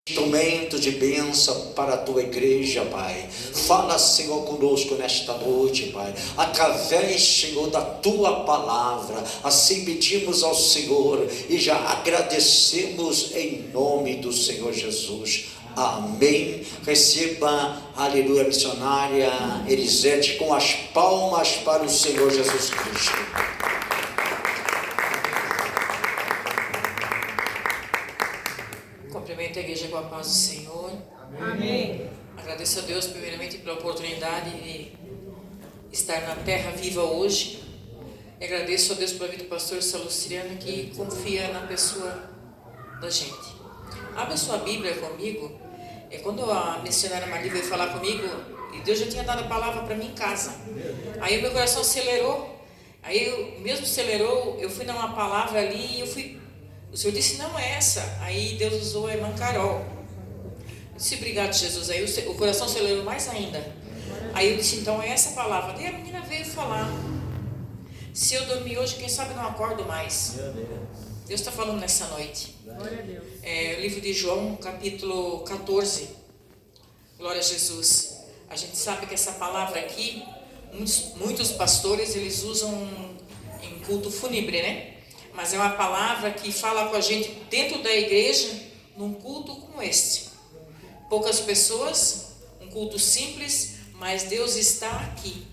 Instrumento de bênção para a tua igreja, Pai. Fala, Senhor, conosco nesta noite, Pai, através, Senhor, da tua palavra. Assim pedimos ao Senhor e já agradecemos em nome do Senhor Jesus. Amém. Receba, aleluia, missionária Elisete, com as palmas para o Senhor Jesus Cristo. Cumprimento a igreja com a paz do Senhor. Amém. Agradeço a Deus primeiramente pela oportunidade de estar na terra viva hoje. E agradeço a Deus pela vida do pastor Salustriano, que confia na pessoa da gente. Abra sua Bíblia comigo. Quando a missionária Maria veio falar comigo, e Deus já tinha dado a palavra para mim em casa. Aí o meu coração acelerou. Aí mesmo acelerou, eu fui dar uma palavra ali e eu fui... O Senhor disse, não é essa. Aí Deus usou a irmã Carol. Eu disse, obrigado, Jesus. Aí o coração acelerou mais ainda. Aí eu disse, então é essa palavra. Daí a menina veio falar. Se eu dormir hoje, quem sabe não acordo mais. Deus está falando nessa noite. Glória a Deus. O livro de João, capítulo 14. Glória a Jesus. A gente sabe que essa palavra aqui, muitos pastores, eles usam em culto fúnebre, né? Mas é uma palavra que fala com a gente dentro da igreja, num culto como este. Poucas pessoas, um culto simples, mas Deus está aqui.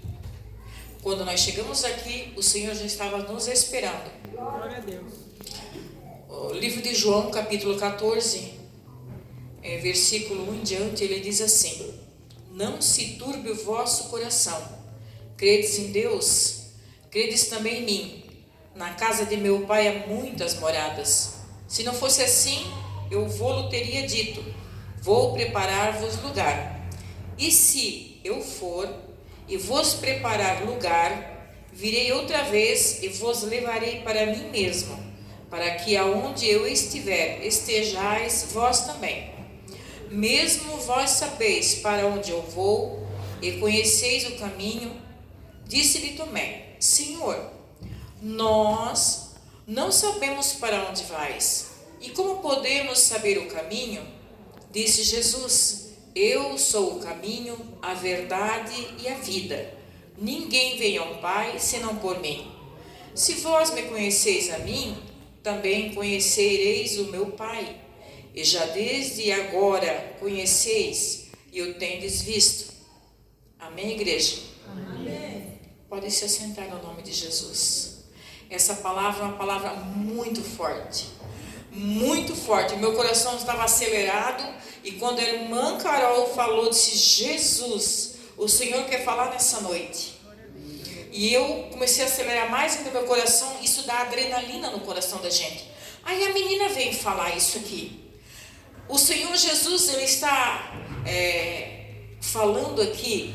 Quando nós chegamos aqui, o Senhor já estava nos esperando. Glória a Deus. O livro de João, capítulo 14, versículo 1 em diante, ele diz assim: não se turbe o vosso coração. Credes em Deus, credes também em mim. Na casa de meu pai há muitas moradas. Se não fosse assim, eu vou-lo teria dito: vou preparar-vos lugar. E se eu for e vos preparar lugar, virei outra vez e vos levarei para mim mesmo, para que aonde eu estiver, estejais vós também. Mesmo vós sabeis para onde eu vou e conheceis o caminho. Disse-lhe Tomé: Senhor, nós não sabemos para onde vais, e como podemos saber o caminho? Disse Jesus: eu sou o caminho, a verdade e a vida. Ninguém vem ao Pai senão por mim. Se vós me conheceis a mim, também conhecereis o meu Pai. E já desde agora conheceis e o tendes visto. Amém, igreja? Amém. Pode se assentar no nome de Jesus. Essa palavra é uma palavra muito forte. Muito forte. Meu coração estava acelerado. E quando a irmã Carol falou, disse: Jesus, o Senhor quer falar nessa noite. E eu comecei a acelerar mais ainda meu coração. Isso dá adrenalina no coração da gente. Aí a menina vem falar isso aqui. O Senhor Jesus, ele está falando aqui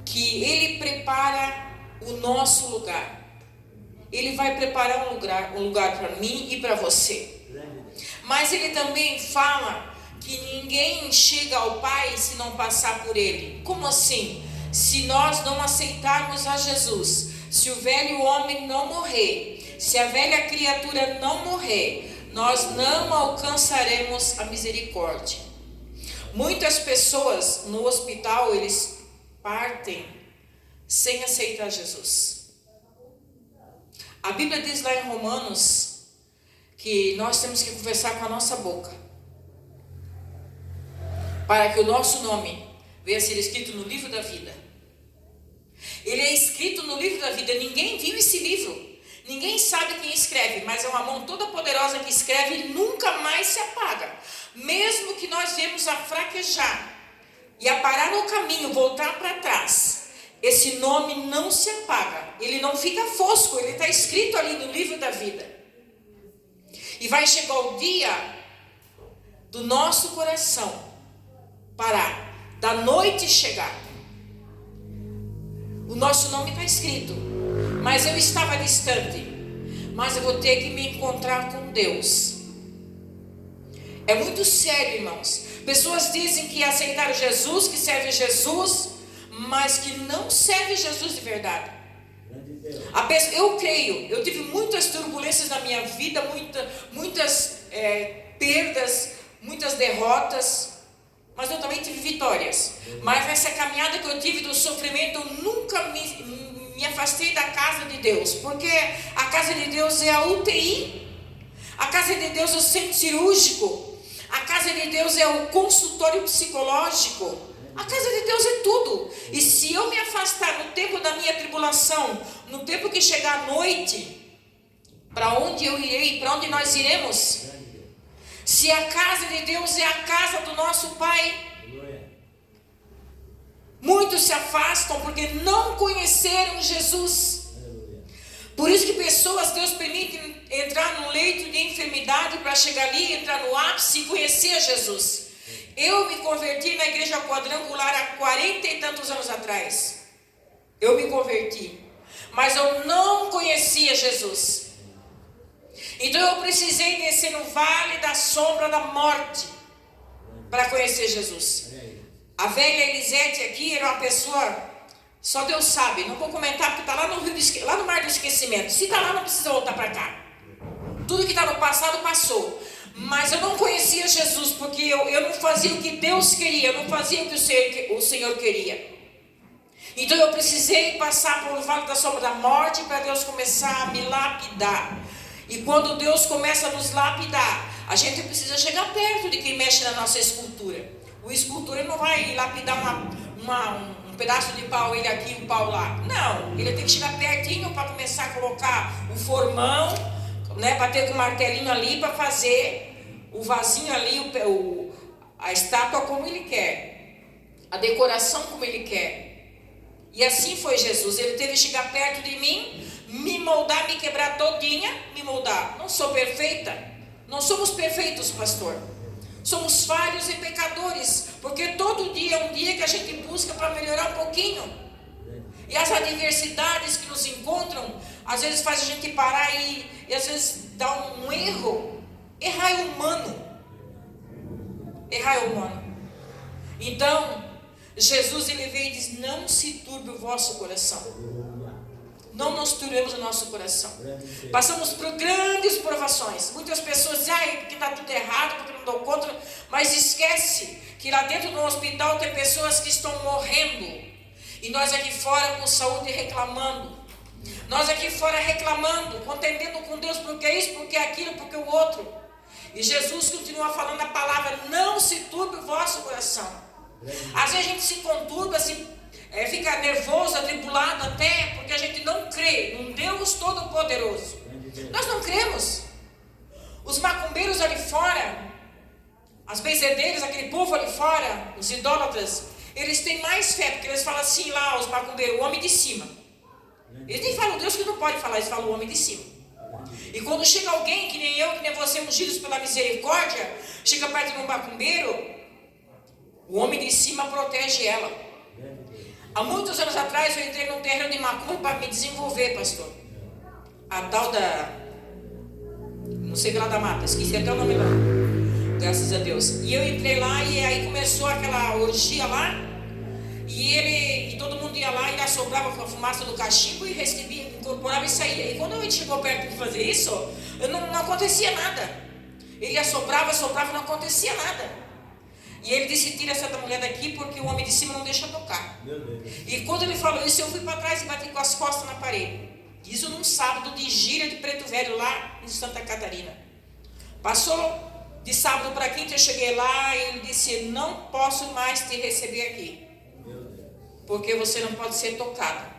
que ele prepara o nosso lugar. Ele vai preparar um lugar para mim e para você. Mas ele também fala que ninguém chega ao Pai se não passar por ele. Como assim? Se nós não aceitarmos a Jesus, se o velho homem não morrer, se a velha criatura não morrer, nós não alcançaremos a misericórdia. Muitas pessoas no hospital, eles partem sem aceitar Jesus. A Bíblia diz lá em Romanos que nós temos que conversar com a nossa boca, para que o nosso nome venha a ser escrito no livro da vida. Ele é escrito no livro da vida. Ninguém viu esse livro, ninguém sabe quem escreve, mas é uma mão toda poderosa que escreve e nunca mais se apaga. Mesmo que nós viemos a fraquejar e a parar no caminho, voltar para trás, esse nome não se apaga, ele não fica fosco, ele está escrito ali no livro da vida. E vai chegar o dia do nosso coração parar, da noite chegar. O nosso nome está escrito, mas eu estava distante, mas eu vou ter que me encontrar com Deus. É muito sério, irmãos. Pessoas dizem que aceitaram Jesus, que servem Jesus, mas que não serve Jesus de verdade. Eu creio, eu tive muitas turbulências na minha vida, muitas perdas, muitas derrotas, mas eu também tive vitórias. Mas nessa caminhada que eu tive do sofrimento, eu nunca me afastei da casa de Deus, porque a casa de Deus é a UTI, a casa de Deus é o centro cirúrgico, a casa de Deus é o consultório psicológico, a casa de Deus é tudo. E se eu me afastar no tempo da minha tribulação, no tempo que chegar a noite, para onde eu irei, para onde nós iremos? Se a casa de Deus é a casa do nosso Pai, muitos se afastam porque não conheceram Jesus. Por isso que pessoas, Deus permite entrar num leito de enfermidade para chegar ali, entrar no ápice e conhecer Jesus. Eu me converti na igreja quadrangular há 40 e tantos anos atrás. Eu me converti, mas eu não conhecia Jesus. Então eu precisei descer no vale da sombra da morte para conhecer Jesus. A velha Elisete aqui era uma pessoa, só Deus sabe, não vou comentar porque está lá lá no mar do esquecimento. Se está lá, não precisa voltar para cá. Tudo que está no passado passou. Mas eu não conhecia Jesus porque eu não fazia o que Deus queria, eu não fazia o que o Senhor queria. Então eu precisei passar por um vale da sombra da morte para Deus começar a me lapidar. E quando Deus começa a nos lapidar, a gente precisa chegar perto de quem mexe na nossa escultura. O escultor ele não vai lapidar um pedaço de pau, ele aqui, um pau lá. Não, ele tem que chegar pertinho para começar a colocar o formão, né, bater com o martelinho ali para fazer o vasinho ali, a estátua como ele quer, a decoração como ele quer. E assim foi Jesus. Ele teve que chegar perto de mim, me moldar, me quebrar todinha, me moldar. Não sou perfeita, não somos perfeitos, pastor. Somos falhos e pecadores, porque todo dia é um dia que a gente busca para melhorar um pouquinho. E as adversidades que nos encontram, às vezes faz a gente parar e às vezes dá um erro. Errar é humano. Errar é humano. Então, Jesus ele veio e diz: não se turbe o vosso coração. Não nos turbemos o nosso coração. Passamos por grandes provações. Muitas pessoas dizem: porque está tudo errado, porque não dou conta. Mas esquece que lá dentro do hospital tem pessoas que estão morrendo. E nós aqui fora com saúde reclamando. Nós aqui fora reclamando, contendendo com Deus, porque é isso, porque é aquilo, porque o outro. E Jesus continua falando a palavra: não se turbe o vosso coração. Às vezes a gente se conturba, fica nervoso, atribulado até, porque a gente não crê num Deus Todo-Poderoso. Nós não cremos. Os macumbeiros ali fora, as benzedeiras, aquele povo ali fora, os idólatras, eles têm mais fé, porque eles falam assim lá, os macumbeiros, o homem de cima. Eles nem falam Deus que não pode falar, eles falam o homem de cima. E quando chega alguém, que nem eu, que nem você, ungidos pela misericórdia, chega perto de um macumbeiro, o homem de cima protege ela. Há muitos anos atrás eu entrei num terreno de macumba para me desenvolver, pastor. A tal da... não sei lá da mata, esqueci até o nome lá. Graças a Deus. E eu entrei lá e aí começou aquela orgia lá. E todo mundo ia lá e assoprava com a fumaça do cachimbo e recebia, incorporava e saía. E quando a gente chegou perto de fazer isso, não acontecia nada. Ele assoprava, não acontecia nada. E ele disse: tira essa mulher daqui porque o homem de cima não deixa tocar. E quando ele falou isso, eu fui para trás e bati com as costas na parede. Isso num sábado de gira de Preto Velho lá em Santa Catarina. Passou de sábado para quinta, eu cheguei lá e ele disse: não posso mais te receber aqui, porque você não pode ser tocada.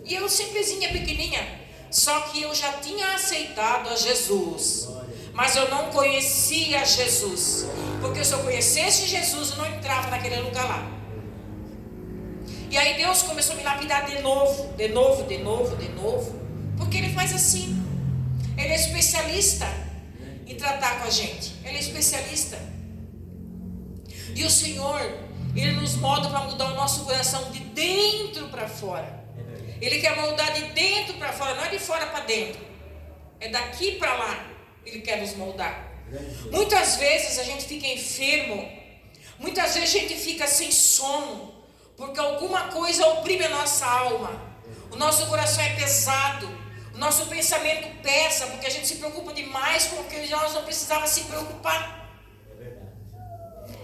E eu simplesinha, pequenininha, só que eu já tinha aceitado a Jesus, mas eu não conhecia Jesus, porque se eu conhecesse Jesus, eu não entrava naquele lugar lá. E aí Deus começou a me lapidar de novo, porque Ele faz assim. Ele é especialista em tratar com a gente. Ele é especialista. E o Senhor, Ele nos molda para mudar o nosso coração de dentro para fora. Ele quer moldar de dentro para fora, não é de fora para dentro. É daqui para lá. Ele quer nos moldar. Muitas vezes a gente fica enfermo. Muitas vezes a gente fica sem sono, porque alguma coisa oprime a nossa alma. O nosso coração é pesado. O nosso pensamento pesa, porque a gente se preocupa demais com o que nós não precisávamos se preocupar.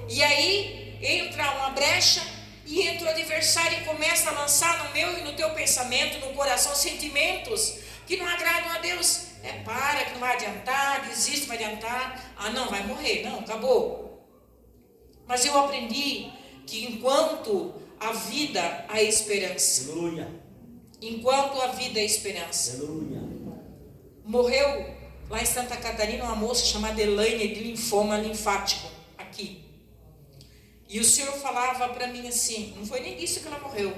E aí entra uma brecha e entra o adversário e começa a lançar no meu e no teu pensamento, no coração, sentimentos que não agradam a Deus. Para, que não vai adiantar, desiste, vai adiantar. Não, vai morrer, não, acabou. Mas eu aprendi que enquanto a vida, há esperança. Aleluia. Enquanto a vida é esperança. Aleluia. Morreu lá em Santa Catarina uma moça chamada Elaine de linfoma linfático, aqui. E o Senhor falava para mim assim, não foi nem disso que ela morreu.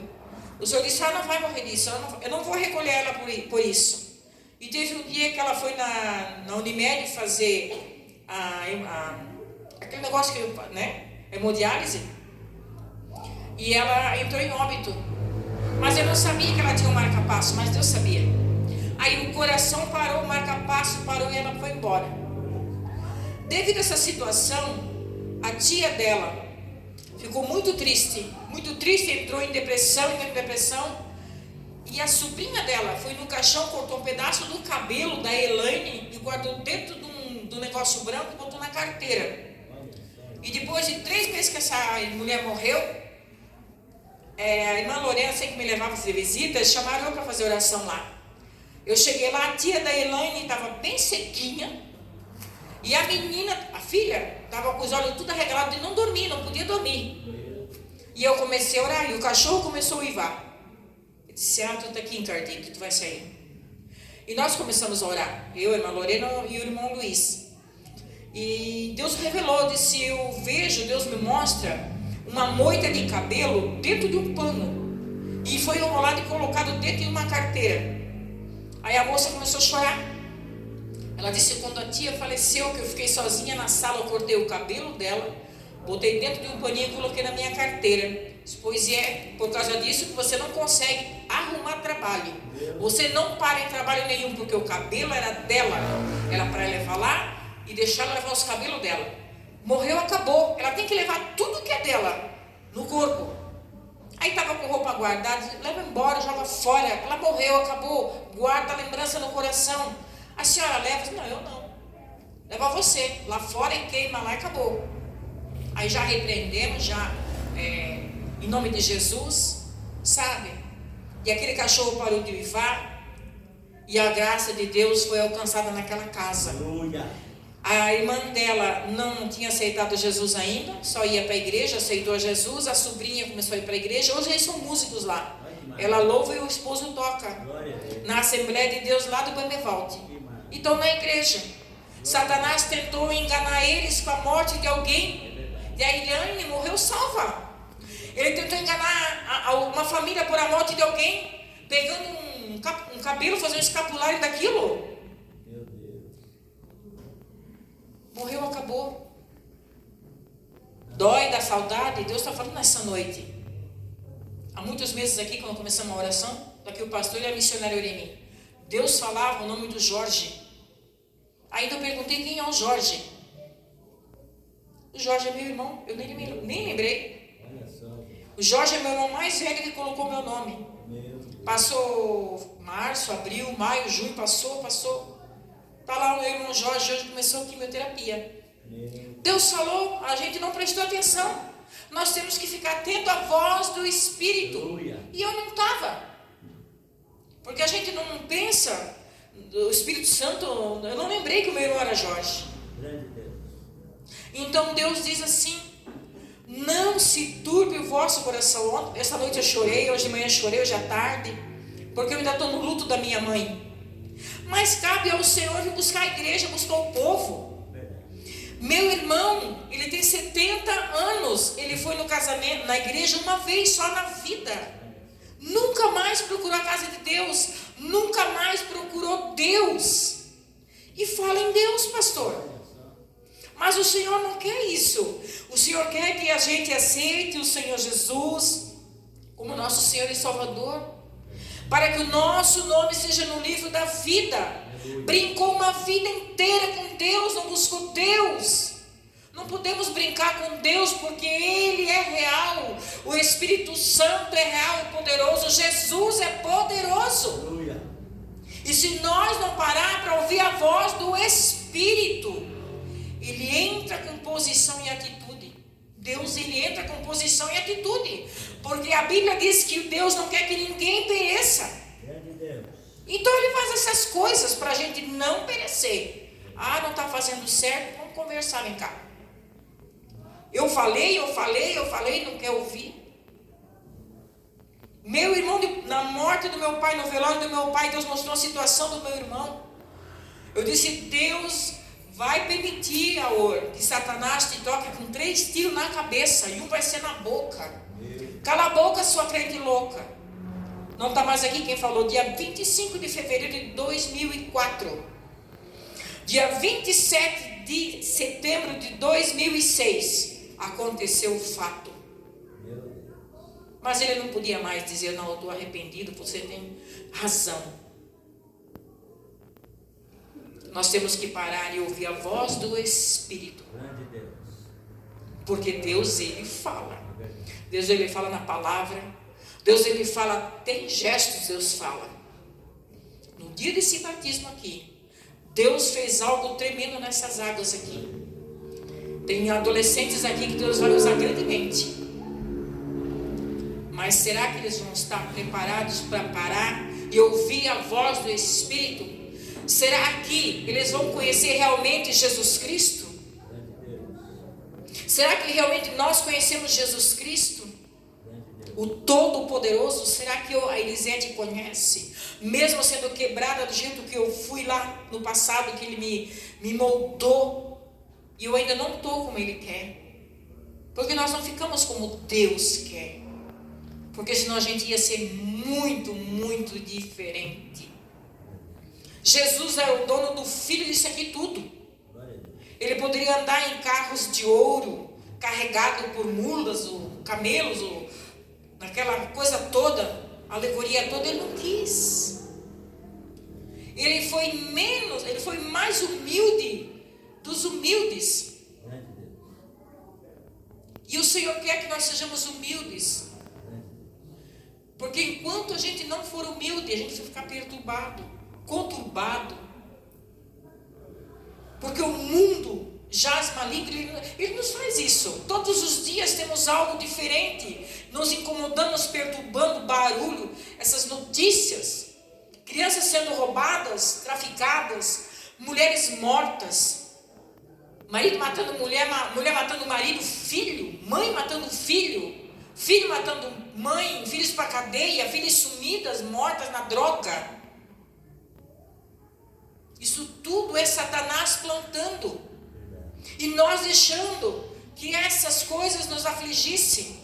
O Senhor disse, não vai morrer disso, eu não vou recolher ela por isso. E teve um dia que ela foi na Unimed fazer aquele negócio que, né, hemodiálise. E ela entrou em óbito. Mas eu não sabia que ela tinha um marca-passo, mas Deus sabia. Aí o coração parou, o marca-passo parou e ela foi embora. Devido a essa situação, a tia dela ficou muito triste, entrou em depressão. E a sobrinha dela foi no caixão, cortou um pedaço do cabelo da Elaine e guardou dentro do negócio branco e botou na carteira. E depois de 3 meses que essa mulher morreu, a irmã Lorena, sempre me levava fazer visitas, chamaram eu para fazer oração lá. Eu cheguei lá, a tia da Elaine estava bem sequinha. E a menina, a filha, estava com os olhos tudo arregalados e não dormia, não podia dormir. E eu comecei a orar e o cachorro começou a uivar. Eu disse, tu está aqui encardado, que tu vai sair. E nós começamos a orar, eu, a irmã Lorena e o irmão Luiz. E Deus revelou, disse, Deus me mostra uma moita de cabelo dentro de um pano. E foi enrolado e colocado dentro de uma carteira. Aí a moça começou a chorar. Ela disse, quando a tia faleceu, que eu fiquei sozinha na sala, eu cortei o cabelo dela, botei dentro de um paninho e coloquei na minha carteira. Pois é, por causa disso que você não consegue arrumar trabalho. Você não para em trabalho nenhum, porque o cabelo era dela. Era para levar lá e deixar ela levar os cabelos dela. Morreu, acabou. Ela tem que levar tudo que é dela no corpo. Aí estava com roupa guardada, leva embora, joga fora. Ela morreu, acabou. Guarda a lembrança no coração. A senhora leva? Não, eu não. Leva você lá fora e queima lá e acabou. Aí já repreendemos, em nome de Jesus, sabe? E aquele cachorro parou de uivar e a graça de Deus foi alcançada naquela casa. Aleluia. A irmã dela não tinha aceitado Jesus ainda, só ia para a igreja, aceitou a Jesus. A sobrinha começou a ir para a igreja. Hoje eles são músicos lá. Ela louva e o esposo toca na Assembleia de Deus lá do Bandevalde. E estão na igreja. Satanás tentou enganar eles com a morte de alguém. E a Elaine morreu salva. Ele tentou enganar uma família por a morte de alguém, pegando um cabelo, fazendo um escapulário daquilo. Meu Deus. Morreu, acabou. Dói da saudade. Deus está falando nessa noite. Há muitos meses aqui, quando começamos a oração, daqui o pastor e a missionária Euremi, Deus falava o nome do Jorge. Ainda eu perguntei quem é o Jorge. O Jorge é meu irmão, eu nem lembrei. O Jorge é meu irmão mais velho que colocou meu nome. Passou março, abril, maio, junho, passou. Está lá o meu irmão Jorge, hoje começou a quimioterapia. Deus falou, a gente não prestou atenção. Nós temos que ficar atento à voz do Espírito. E eu não estava. Porque a gente não pensa, o Espírito Santo, eu não lembrei que o meu irmão era Jorge. Então Deus diz assim, não se turbe o vosso coração. Essa noite eu chorei, hoje de manhã chorei, hoje à tarde, porque eu ainda estou no luto da minha mãe. Mas cabe ao Senhor vir buscar a igreja, buscar o povo. Meu irmão, ele tem 70 anos, ele foi no casamento, na igreja uma vez só na vida. Nunca mais procurou a casa de Deus, nunca mais procurou Deus. E fala em Deus, pastor. Mas o Senhor não quer isso. O Senhor quer que a gente aceite o Senhor Jesus como nosso Senhor e Salvador, para que o nosso nome seja no livro da vida. Brincou uma vida inteira com Deus, não buscou Deus. Não podemos brincar com Deus, porque Ele é real. O Espírito Santo é real e poderoso. Jesus é poderoso. E se nós não parar para ouvir a voz do Espírito, Ele entra com posição e atitude. Deus, ele entra com posição e atitude. Porque a Bíblia diz que Deus não quer que ninguém pereça. Então ele faz essas coisas para a gente não perecer. Ah, não está fazendo certo? Vamos conversar, vem cá. Eu falei, não quer ouvir. Meu irmão, na morte do meu pai, no velório do meu pai, Deus mostrou a situação do meu irmão. Eu disse, Deus vai permitir, Aor, que Satanás te toque com 3 tiros na cabeça e um vai ser na boca. Cala a boca, sua crente louca. Não está mais aqui quem falou, dia 25 de fevereiro de 2004. Dia 27 de setembro de 2006, aconteceu o fato. Mas ele não podia mais dizer, não, eu estou arrependido, você tem razão. Nós temos que parar e ouvir a voz do Espírito. Porque Deus, ele fala. Deus, ele fala na palavra. Deus, ele fala, tem gestos, Deus fala. No dia desse batismo aqui, Deus fez algo tremendo nessas águas aqui. Tem adolescentes aqui que Deus vai usar grandemente. Mas será que eles vão estar preparados para parar e ouvir a voz do Espírito? Será que eles vão conhecer realmente Jesus Cristo? Será que realmente nós conhecemos Jesus Cristo? O Todo-Poderoso? Será que a Elisete conhece? Mesmo sendo quebrada do jeito que eu fui lá no passado, que ele me moldou, e eu ainda não estou como ele quer. Porque nós não ficamos como Deus quer. Porque senão a gente ia ser muito, muito diferente. Jesus é o dono do filho disso aqui tudo. Ele poderia andar em carros de ouro, carregado por mulas ou camelos, ou naquela coisa toda, alegoria toda, ele não quis. Ele foi mais humilde dos humildes. E o Senhor quer que nós sejamos humildes. Porque enquanto a gente não for humilde, a gente vai ficar perturbado, conturbado. Porque o mundo jaz maligno, ele nos faz isso. Todos os dias temos algo diferente, nos incomodando, nos perturbando, barulho, essas notícias. Crianças sendo roubadas, traficadas, mulheres mortas, marido matando mulher, mulher matando marido, filho, mãe matando filho, filho matando mãe, filhos para cadeia, filhas sumidas, mortas na droga. Isso tudo é Satanás plantando. E nós deixando que essas coisas nos afligissem.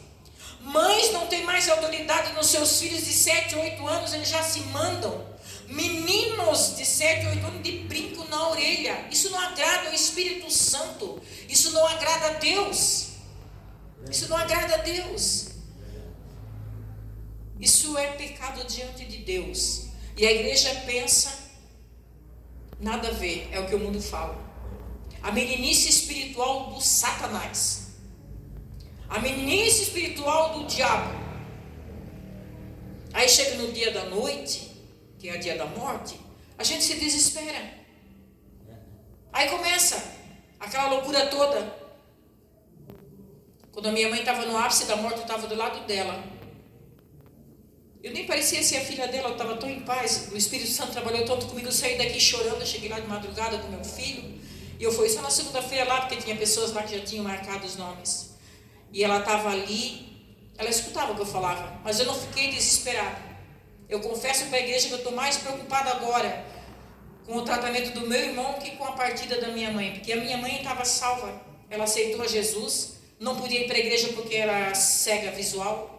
Mães não têm mais autoridade nos seus filhos de 7, 8 anos, eles já se mandam. Meninos de 7, 8 anos de brinco na orelha. Isso não agrada ao Espírito Santo. Isso não agrada a Deus. Isso não agrada a Deus. Isso é pecado diante de Deus. E a igreja pensa, nada a ver, é o que o mundo fala. A meninice espiritual do Satanás. A meninice espiritual do diabo. Aí chega no dia da noite, que é o dia da morte, a gente se desespera. Aí começa aquela loucura toda. Quando a minha mãe estava no ápice da morte, eu estava do lado dela. Eu nem parecia ser a filha dela, eu estava tão em paz. O Espírito Santo trabalhou tanto comigo, eu saí daqui chorando, eu cheguei lá de madrugada com meu filho. E eu fui só na segunda-feira lá, porque tinha pessoas lá que já tinham marcado os nomes. E ela estava ali, ela escutava o que eu falava, mas eu não fiquei desesperada. Eu confesso para a igreja que eu estou mais preocupada agora com o tratamento do meu irmão que com a partida da minha mãe. Porque a minha mãe estava salva, ela aceitou a Jesus, não podia ir para a igreja porque era cega visual.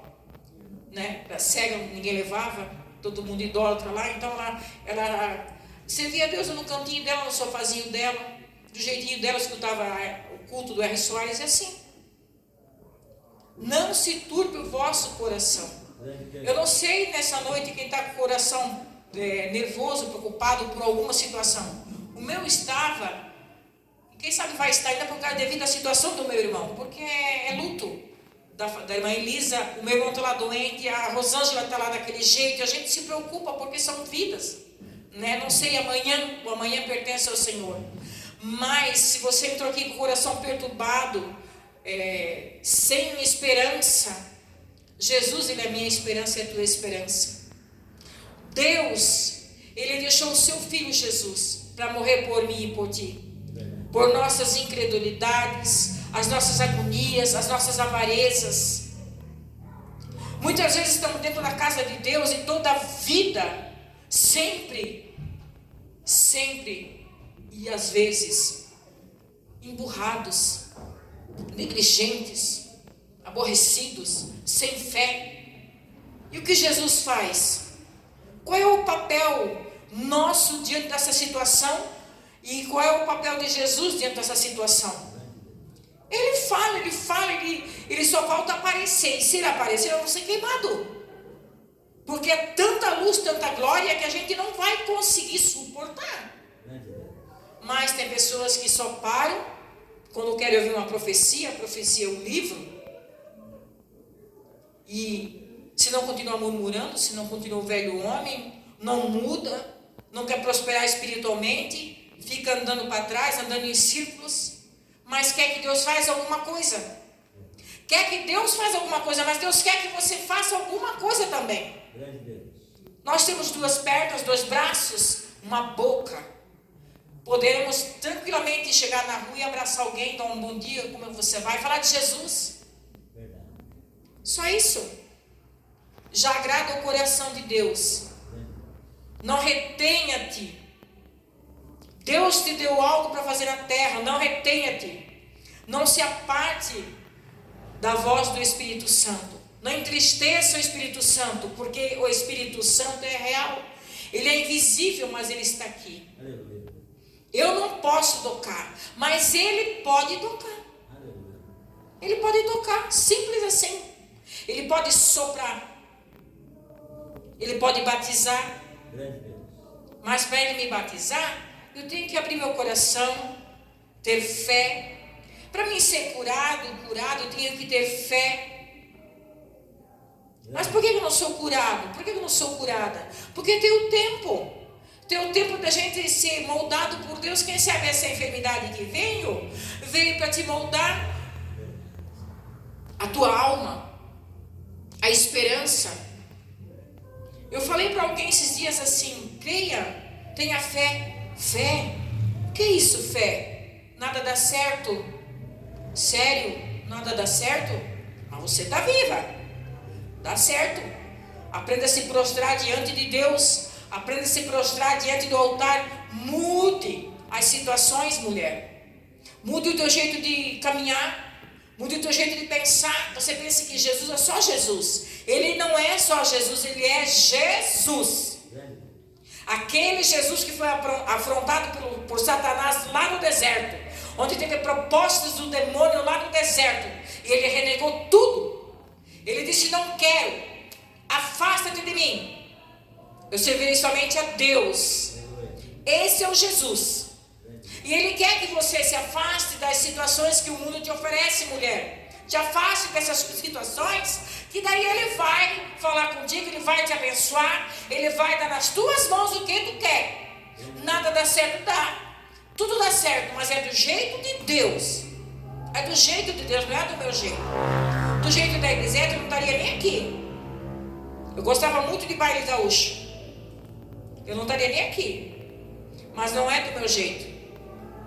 Né? Era cega, ninguém levava, todo mundo idólatra lá, então ela servia a Deus no cantinho dela, no sofazinho dela, do jeitinho dela, escutava o culto do R. Soares, e assim. Não se turbe o vosso coração. Eu não sei nessa noite quem está com o coração nervoso, preocupado por alguma situação. O meu estava, quem sabe vai estar ainda por causa devido à situação do meu irmão, porque é luto. Da irmã Elisa, o meu irmão está lá doente, a Rosângela está lá daquele jeito, a gente se preocupa porque são vidas, né? Não sei amanhã, o amanhã pertence ao Senhor, mas se você entrou aqui com o coração perturbado, sem esperança. Jesus, Ele é a minha esperança e a tua esperança. Deus, Ele deixou o seu Filho Jesus para morrer por mim e por ti. Por nossas incredulidades, as nossas agonias, as nossas avarezas. Muitas vezes estamos dentro da casa de Deus e toda a vida, sempre, e às vezes, emburrados, negligentes, aborrecidos, sem fé. E o que Jesus faz? Qual é o papel nosso diante dessa situação? E qual é o papel de Jesus diante dessa situação? Ele fala, ele só falta aparecer. E se ele aparecer, eu vou ser queimado. Porque é tanta luz, tanta glória, que a gente não vai conseguir suportar. Mas tem pessoas que só param quando querem ouvir uma profecia. A profecia é um livro. E se não continua murmurando, se não continua o velho homem, não muda, não quer prosperar espiritualmente, fica andando para trás, andando em círculos, mas quer que Deus faça alguma coisa. Quer que Deus faça alguma coisa, mas Deus quer que você faça alguma coisa também. Nós temos 2 pernas, 2 braços, uma boca. Poderemos tranquilamente chegar na rua e abraçar alguém, dar um bom dia, como você vai, falar de Jesus. Só isso. Já agrada o coração de Deus. Não retenha-te. Deus te deu algo para fazer na terra, não retenha-te. Não se aparte da voz do Espírito Santo. Não entristeça o Espírito Santo, porque o Espírito Santo é real. Ele é invisível, mas ele está aqui. Eu não posso tocar, mas ele pode tocar. Ele pode tocar, simples assim. Ele pode soprar. Ele pode batizar. Mas para ele me batizar, eu tenho que abrir meu coração, ter fé. Para mim ser curado, eu tenho que ter fé. Mas por que eu não sou curado? Por que eu não sou curada? Porque tem o tempo. Tem o tempo da gente ser moldado por Deus. Quem sabe essa enfermidade que veio para te moldar a tua alma, a esperança. Eu falei para alguém esses dias assim: creia, tenha fé. Fé? O que é isso, fé? Nada dá certo. Sério? Nada dá certo? Mas você está viva. Dá certo. Aprenda a se prostrar diante de Deus. Aprenda a se prostrar diante do altar. Mude as situações, mulher. Mude o teu jeito de caminhar. Mude o teu jeito de pensar. Você pensa que Jesus é só Jesus. Ele não é só Jesus, ele é Jesus. Aquele Jesus que foi afrontado por Satanás lá no deserto, onde teve propostas do demônio lá no deserto, e ele renegou tudo. Ele disse: não quero, afasta-te de mim, eu servirei somente a Deus. Esse é o Jesus. E ele quer que você se afaste das situações que o mundo te oferece, mulher. Te afaste dessas situações, que daí ele vai falar contigo, ele vai te abençoar, ele vai dar nas tuas mãos o que tu quer. Nada dá certo, dá. Tudo dá certo, mas é do jeito de Deus. É do jeito de Deus, não é do meu jeito. Do jeito da Elisete, eu não estaria nem aqui. Eu gostava muito de baile gaúcho. Eu não estaria nem aqui. Mas não é do meu jeito.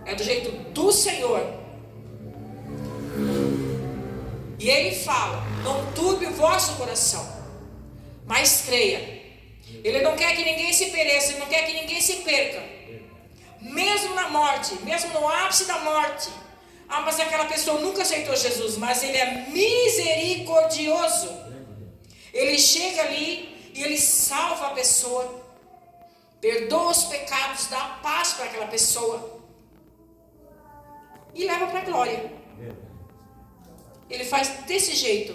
É do jeito do Senhor. E ele fala: não turbe o vosso coração, mas creia. Ele não quer que ninguém se pereça, ele não quer que ninguém se perca. Mesmo na morte, mesmo no ápice da morte. Ah, mas aquela pessoa nunca aceitou Jesus. Mas ele é misericordioso. Ele chega ali e ele salva a pessoa, perdoa os pecados, dá paz para aquela pessoa e leva para a glória. Ele faz desse jeito.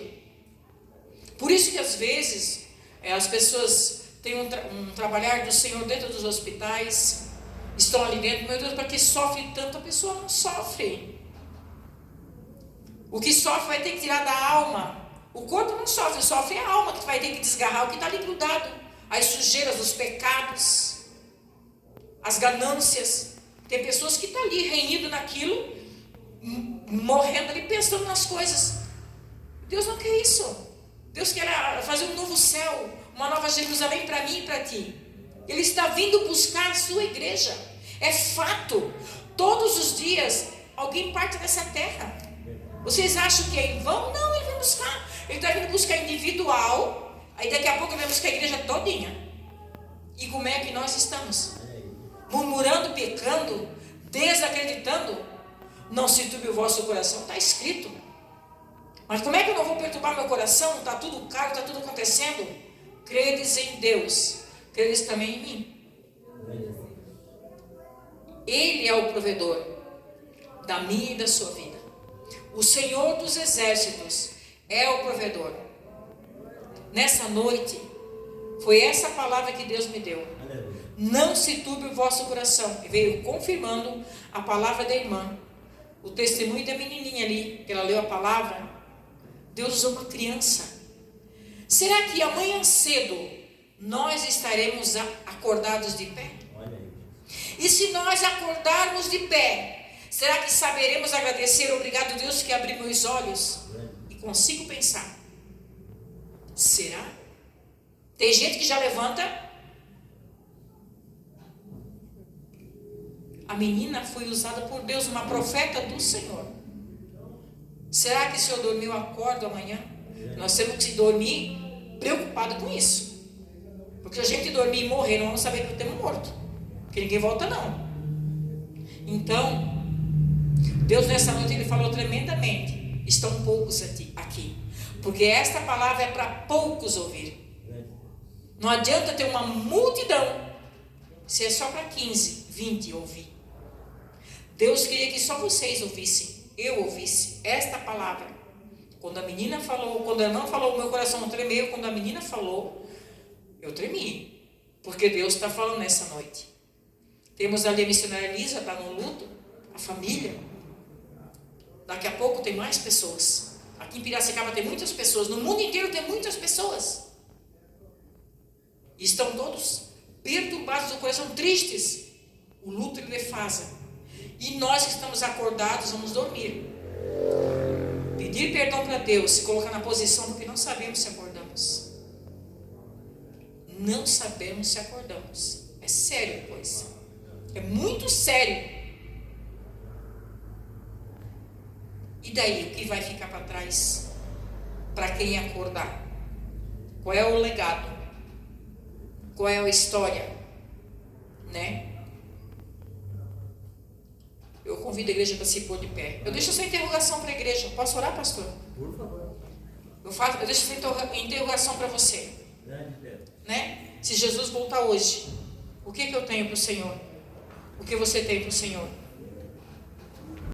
Por isso que às vezes as pessoas têm um trabalhar do Senhor dentro dos hospitais, estão ali dentro. Meu Deus, para que sofre tanto? A pessoa não sofre. O que sofre vai ter que tirar da alma. O corpo não sofre, sofre a alma, que vai ter que desgarrar o que está ali grudado. As sujeiras, os pecados, as ganâncias. Tem pessoas que estão ali reunindo naquilo, morrendo ali, pensando nas coisas. Deus não quer isso. Deus quer fazer um novo céu, uma nova Jerusalém para mim e para ti. Ele está vindo buscar a sua igreja. É fato. Todos os dias alguém parte dessa terra. Vocês acham que é em vão? Não, ele vem buscar. Ele está vindo buscar individual. Aí daqui a pouco ele vai buscar a igreja todinha. E como é que nós estamos? Murmurando, pecando, desacreditando. Não se turbe o vosso coração. Está escrito. Mas como é que eu não vou perturbar meu coração? Está tudo caro, está tudo acontecendo. Credes em Deus, credes também em mim. Ele é o provedor da minha e da sua vida. O Senhor dos exércitos é o provedor. Nessa noite, foi essa palavra que Deus me deu. Não se turbe o vosso coração. E veio confirmando a palavra da irmã. O testemunho da menininha ali, que ela leu a palavra. Deus usou uma criança. Será que amanhã cedo nós estaremos acordados de pé? E se nós acordarmos de pé, será que saberemos agradecer? Obrigado, Deus, que abriu meus olhos e consigo pensar. Será? Tem gente que já levanta. A menina foi usada por Deus, uma profeta do Senhor. Será que se eu dormir eu acordo amanhã? Nós temos que dormir preocupado com isso. Porque a gente dormir e morrer, não vamos saber que estamos mortos. Porque ninguém volta não. Então, Deus nessa noite ele falou tremendamente. Estão poucos aqui. Porque esta palavra é para poucos ouvir. Não adianta ter uma multidão se é só para 15, 20 ouvir. Deus queria que só vocês ouvissem. Eu ouvisse esta palavra. Quando a menina falou, quando a irmã falou, o meu coração tremeu. Quando a menina falou, eu tremi. Porque Deus está falando nessa noite. Temos ali a missionária Elisa, está no luto, a família. Daqui a pouco tem mais pessoas. Aqui em Piracicaba tem muitas pessoas. No mundo inteiro tem muitas pessoas. E estão todos perturbados do coração, tristes. O luto ele defasa. E nós que estamos acordados vamos dormir. Pedir perdão para Deus, se colocar na posição, porque não sabemos se acordamos. Não sabemos se acordamos. É sério, pois. É muito sério. E daí, o que vai ficar para trás? Para quem acordar? Qual é o legado? Qual é a história? Né? Eu convido a igreja para se pôr de pé. Eu deixo essa interrogação para a igreja. Posso orar, pastor? Por favor. Eu deixo essa interrogação para você. Né? Se Jesus voltar hoje, o que eu tenho para o Senhor? O que você tem para o Senhor?